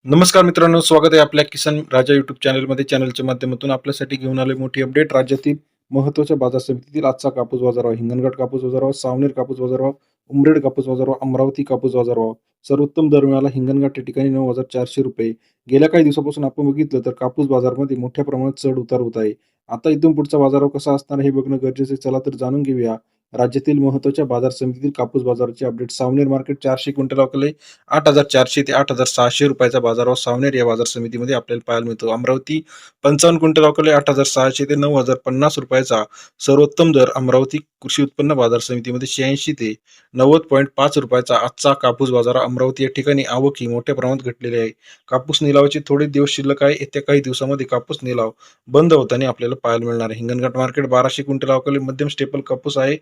नमस्कार मित्रांनो, स्वागत आहे आपल्या किसान राजा यूट्यूब चॅनलमध्ये. चॅनलच्या माध्यमातून आपल्यासाठी घेऊन आले मोठी अपडेट. राज्यातील महत्त्वाच्या बाजार समितीतील आजचा कापूस बाजारभाव: हिंगणघाट कापूस बाजारभाव, सावनेर कापूस बाजारभाव, उमरेड कापूस बाजारभाव, अमरावती कापूस बाजारभाव. सर्वोत्तम दर मिळाला हिंगणघाट या ठिकाणी ₹9,400. गेल्या काही दिवसापासून आपण बघितलं तर कापूस बाजारामध्ये मोठ्या प्रमाणात चढ उतार होत आहे. आता इथून पुढचा बाजारभाव कसा असणार हे बघणं गरजेचं आहे. चला तर जाणून घेऊया राज्यातील महत्त्वाच्या बाजार समितीतील कापूस बाजाराची अपडेट. सावनेर मार्केट 400 क्विंटल अवकले 8,400 ते 8,600 रुपयाचा बाजारभाव सावनेर या बाजार समितीमध्ये आपल्याला पाहायला मिळतो. अमरावती 55 क्विंटल अवकले 8,600 ते 9,050 रुपयाचा सर्वोत्तम दर अमरावती कृषी उत्पन्न बाजार समितीमध्ये 86 ते 90.5 रुपयाचा आजचा कापूस बाजार अमरावती या ठिकाणी आवक ही मोठ्या प्रमाणात घटलेली आहे. कापूस निलावाचे थोडे दिवस शिल्लक आहे. येत्या काही दिवसामध्ये कापूस निलाव बंद होताना आपल्याला पाहायला मिळणार आहे. हिंगणघाट मार्केट 1200 क्विंटल अवकले मध्यम स्टेपल कापूस आहे.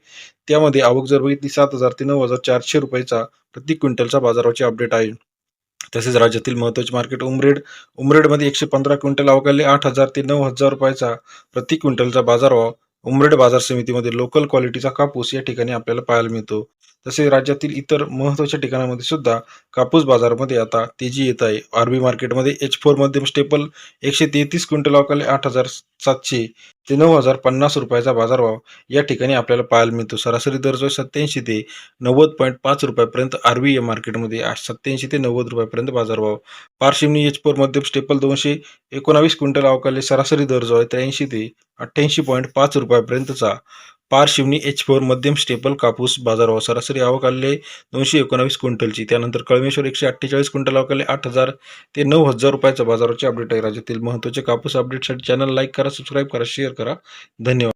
त्यामध्ये आवक जर बघितली 7,000 ते 9,400 रुपयाचा प्रति क्विंटलचा बाजाराची अपडेट आहे. तसेच राज्यातील महत्त्वाचे मार्केट उमरेडमध्ये 115 क्विंटल अवकाले 8,000 ते 9,000 रुपयाचा प्रति क्विंटलचा बाजारभाव उमरेड बाजार समितीमध्ये लोकल क्वालिटीचा कापूस या ठिकाणी आपल्याला पाहायला मिळतो. तसेच राज्यातील इतर महत्त्वाच्या ठिकाणामध्ये सुद्धा कापूस बाजारामध्ये आता तेजी येत आहे. आरबी मार्केटमध्ये H4 मध्यम स्टेपल 133 क्विंटल अवकाले 8,700 ते 9,050 रुपयाचा बाजारभाव या ठिकाणी आपल्याला पाहायला मिळतो. सरासरी दर जो 87 ते 90.5 रुपयापर्यंत आरबी या मार्केटमध्ये 87 ते 90 रुपयापर्यंत बाजारभाव. पारशिवनी H4 मध्यम स्टेपल 219 क्विंटल अवकाले सरासरी दर जो आहे 83 ते 88.5 रुपयापर्यंतचा पारशिवनी H4 मध्यम स्टेपल कापूस बाजारभाव. सरासरी आवक आलेली 219 क्विंटलची. त्यानंतर कळमेश्वर 148 क्विंटल अवकाले 8,000 ते 9,000 रुपयाचा बाजाराची अपडेट आहे. राज्यातील महत्त्वाचे कापूस अपडेटसाठी चॅनल लाईक करा, सबस्क्राईब करा, शेअर करा. धन्यवाद.